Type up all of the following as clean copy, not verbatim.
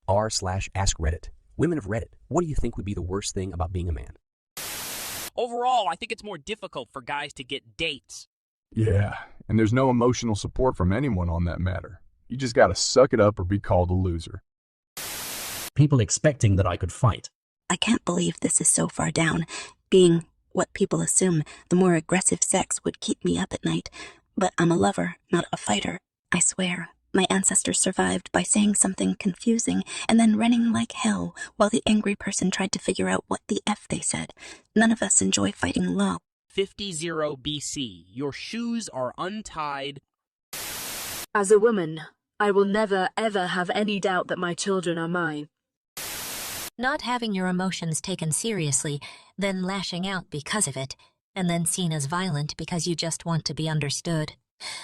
r/askreddit. Women of Reddit, what do you think would be the worst thing about being a man? Overall, I think it's more difficult for guys to get dates. Yeah, and there's no emotional support from anyone on that matter. You just gotta suck it up or be called a loser. People expecting that I could fight. I can't believe this is so far down. Being what people assume, the more aggressive sex would keep me up at night. But I'm a lover, not a fighter. I swear, my ancestors survived by saying something confusing and then running like hell while the angry person tried to figure out what the F they said. None of us enjoy fighting low. 50 BC. Your shoes are untied. As a woman, I will never ever have any doubt that my children are mine. Not having your emotions taken seriously, then lashing out because of it, and then seen as violent because you just want to be understood.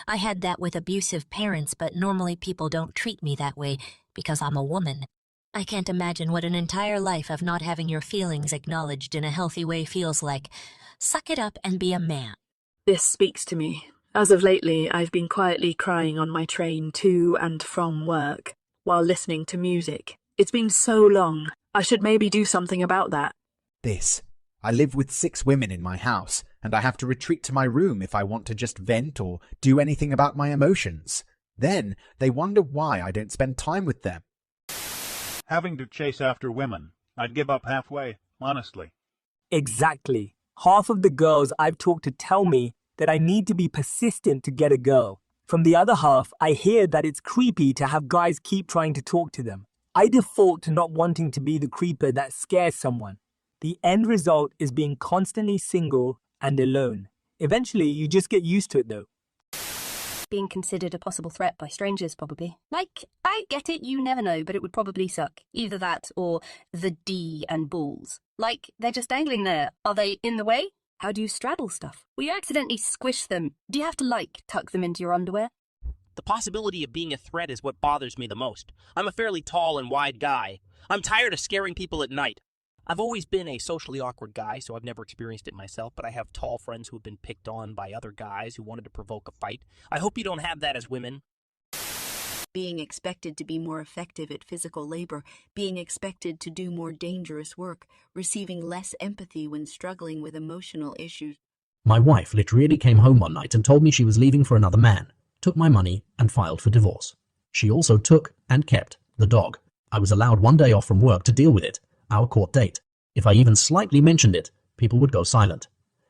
I had that with abusive parents, but normally people don't treat me that way because I'm a woman. I can't imagine what an entire life of not having your feelings acknowledged in a healthy way feels like. Suck it up and be a man. This speaks to me. As of lately, I've been quietly crying on my train to and from work while listening to music. It's been so long. I should maybe do something about that. I live with 6 women in my house, and I have to retreat to my room if I want to just vent or do anything about my emotions. Then they wonder why I don't spend time with them. Having to chase after women, I'd give up halfway, honestly. Exactly. Half of the girls I've talked to tell me that I need to be persistent to get a girl. From the other half, I hear that it's creepy to have guys keep trying to talk to them. I default to not wanting to be the creeper that scares someone. The end result is being constantly single and alone. Eventually, you just get used to it though. Being considered a possible threat by strangers, probably. Like, I get it, you never know, but it would probably suck. Either that or the D and balls. Like, they're just dangling there. Are they in the way? How do you straddle stuff? Will you accidentally squish them? Do you have to, tuck them into your underwear? The possibility of being a threat is what bothers me the most. I'm a fairly tall and wide guy. I'm tired of scaring people at night. I've always been a socially awkward guy, so I've never experienced it myself, but I have tall friends who have been picked on by other guys who wanted to provoke a fight. I hope you don't have that as women. Being expected to be more effective at physical labor, being expected to do more dangerous work, receiving less empathy when struggling with emotional issues. My wife literally came home one night and told me she was leaving for another man, took my money and filed for divorce. She also took and kept the dog. I was allowed 1 day off from work to deal with it, our court date. If I even slightly mentioned it, people would go silent.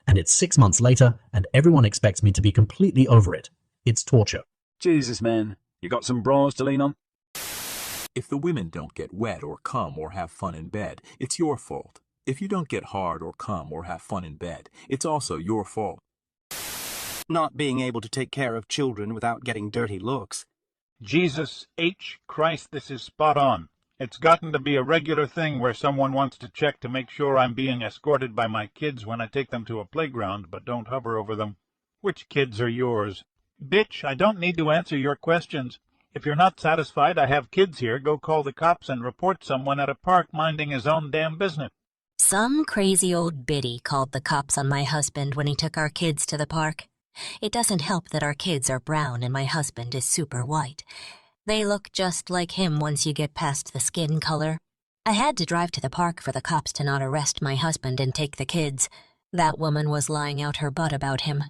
And it's 6 months later, and everyone expects me to be completely over it. It's torture. Jesus, man. You got some bras to lean on? If the women don't get wet or come or have fun in bed, it's your fault. If you don't get hard or come or have fun in bed, it's also your fault. Not being able to take care of children without getting dirty looks. Jesus H. Christ, this is spot on. It's gotten to be a regular thing where someone wants to check to make sure I'm being escorted by my kids when I take them to a playground, but don't hover over them. Which kids are yours? Bitch, I don't need to answer your questions. If you're not satisfied I have kids here, go call the cops and report someone at a park minding his own damn business. Some crazy old biddy called the cops on my husband when he took our kids to the park. It doesn't help that our kids are brown and my husband is super white. They look just like him once you get past the skin color. I had to drive to the park for the cops to not arrest my husband and take the kids. That woman was lying out her butt about him.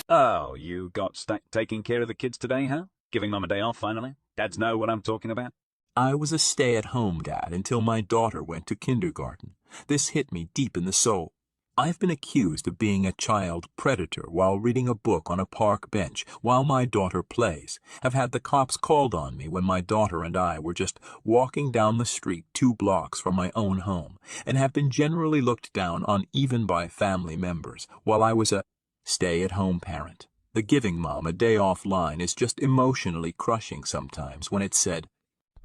Oh, you got stuck taking care of the kids today, huh? Giving Mum a day off, finally? Dads know what I'm talking about? I was a stay-at-home dad until my daughter went to kindergarten. This hit me deep in the soul. I've been accused of being a child predator while reading a book on a park bench while my daughter plays. Have had the cops called on me when my daughter and I were just walking down the street 2 blocks from my own home, and have been generally looked down on even by family members while I was a stay-at-home parent. The giving mom a day off line is just emotionally crushing sometimes when it's said,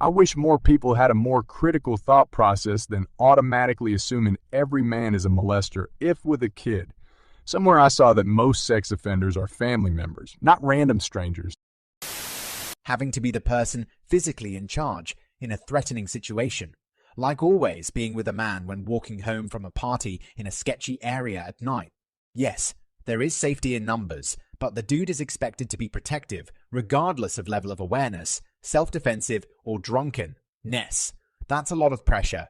I wish more people had a more critical thought process than automatically assuming every man is a molester, if with a kid. Somewhere I saw that most sex offenders are family members, not random strangers. Having to be the person physically in charge in a threatening situation. Like always being with a man when walking home from a party in a sketchy area at night. Yes, there is safety in numbers, but the dude is expected to be protective, regardless of level of awareness, self-defensive or drunken. Ness, that's a lot of pressure.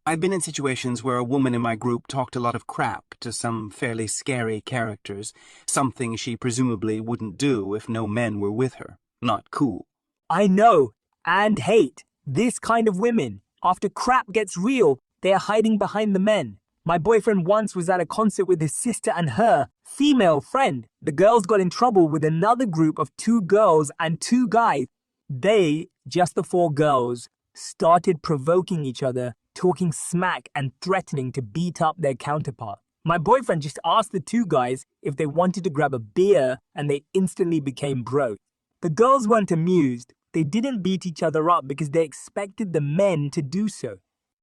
I've been in situations where a woman in my group talked a lot of crap to some fairly scary characters, something she presumably wouldn't do if no men were with her. Not cool. I know, and hate, this kind of women. After crap gets real, they are hiding behind the men. My boyfriend once was at a concert with his sister and her female friend. The girls got in trouble with another group of 2 girls and 2 guys. They, just the 4 girls, started provoking each other, talking smack and threatening to beat up their counterpart. My boyfriend just asked the 2 guys if they wanted to grab a beer, and they instantly became bros. The girls weren't amused. They didn't beat each other up because they expected the men to do so.